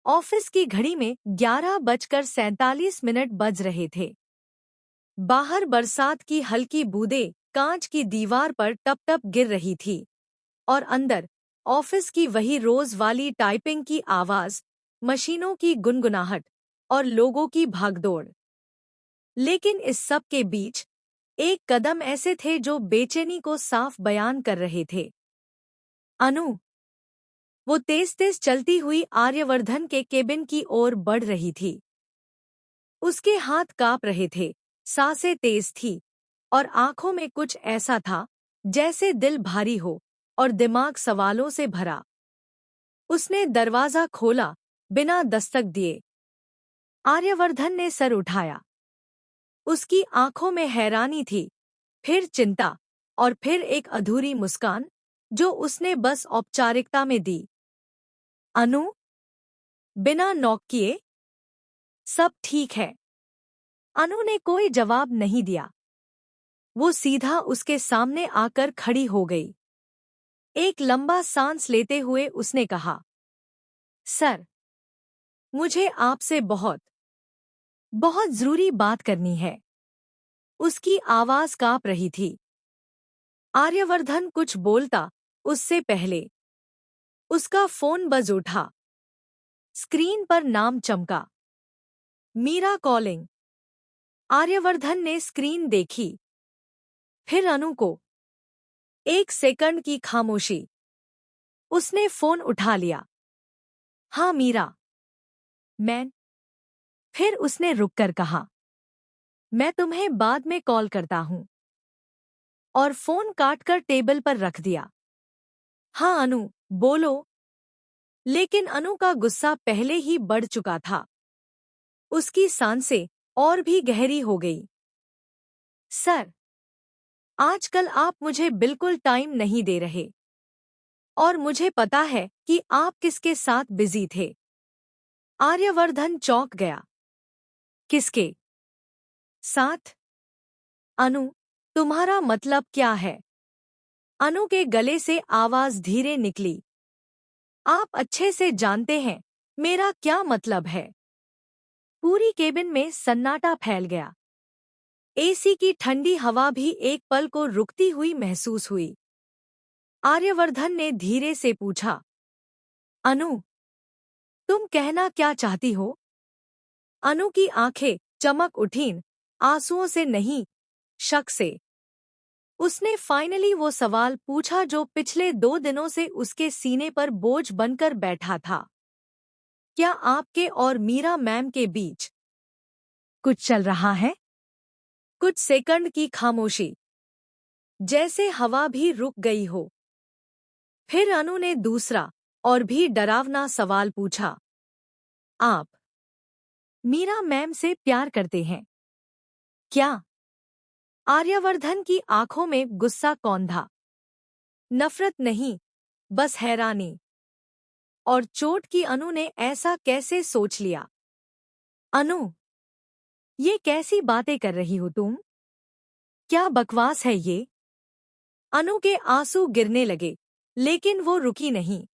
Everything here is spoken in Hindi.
ऑफिस की घड़ी में 11:47 बज रहे थे। बाहर बरसात की हल्की बूंदें कांच की दीवार पर टप टप गिर रही थी और अंदर ऑफिस की वही रोज वाली टाइपिंग की आवाज, मशीनों की गुनगुनाहट और लोगों की भागदौड़। लेकिन इस सब के बीच एक कदम ऐसे थे जो बेचैनी को साफ बयान कर रहे थे। अनु। वो तेज तेज चलती हुई आर्यवर्धन के केबिन की ओर बढ़ रही थी। उसके हाथ कांप रहे थे, सांसें तेज थी और आंखों में कुछ ऐसा था जैसे दिल भारी हो और दिमाग सवालों से भरा। उसने दरवाजा खोला, बिना दस्तक दिए। आर्यवर्धन ने सर उठाया। उसकी आंखों में हैरानी थी, फिर चिंता और फिर एक अधूरी मुस्कान जो उसने बस औपचारिकता में दी। अनु। बिना नॉक किए। सब ठीक है। अनु ने कोई जवाब नहीं दिया। वो सीधा उसके सामने आकर खड़ी हो गई। एक लंबा सांस लेते हुए उसने कहा, सर, मुझे आपसे बहुत बहुत जरूरी बात करनी है। उसकी आवाज कांप रही थी। आर्यवर्धन कुछ बोलता उससे पहले उसका फोन बज उठा। स्क्रीन पर नाम चमका, मीरा कॉलिंग। आर्यवर्धन ने स्क्रीन देखी, फिर अनु को। एक सेकंड की खामोशी। उसने फोन उठा लिया। हाँ मीरा। मैं। फिर उसने रुककर कहा, मैं तुम्हें बाद में कॉल करता हूं। और फोन काटकर टेबल पर रख दिया। हाँ अनु, बोलो। लेकिन अनु का गुस्सा पहले ही बढ़ चुका था। उसकी सांसें और भी गहरी हो गई। सर, आजकल आप मुझे बिल्कुल टाइम नहीं दे रहे। और मुझे पता है कि आप किसके साथ बिजी थे। आर्यवर्धन चौंक गया। किसके साथ? अनु, तुम्हारा मतलब क्या है? अनु के गले से आवाज धीरे निकली। आप अच्छे से जानते हैं मेरा क्या मतलब है। पूरी केबिन में सन्नाटा फैल गया। एसी की ठंडी हवा भी एक पल को रुकती हुई महसूस हुई। आर्यवर्धन ने धीरे से पूछा, अनु, तुम कहना क्या चाहती हो? अनु की आंखें चमक उठीं, आंसुओं से नहीं, शक से। उसने फाइनली वो सवाल पूछा जो पिछले 2 दिनों से उसके सीने पर बोझ बनकर बैठा था। क्या आपके और मीरा मैम के बीच कुछ चल रहा है? कुछ सेकंड की खामोशी, जैसे हवा भी रुक गई हो। फिर अनु ने दूसरा और भी डरावना सवाल पूछा, आप मीरा मैम से प्यार करते हैं क्या? आर्यवर्धन की आंखों में गुस्सा कौंधा। नफरत नहीं, बस हैरानी और चोट की। अनु ने ऐसा कैसे सोच लिया? अनु, ये कैसी बातें कर रही हो तुम? क्या बकवास है ये? अनु के आंसू गिरने लगे, लेकिन वो रुकी नहीं।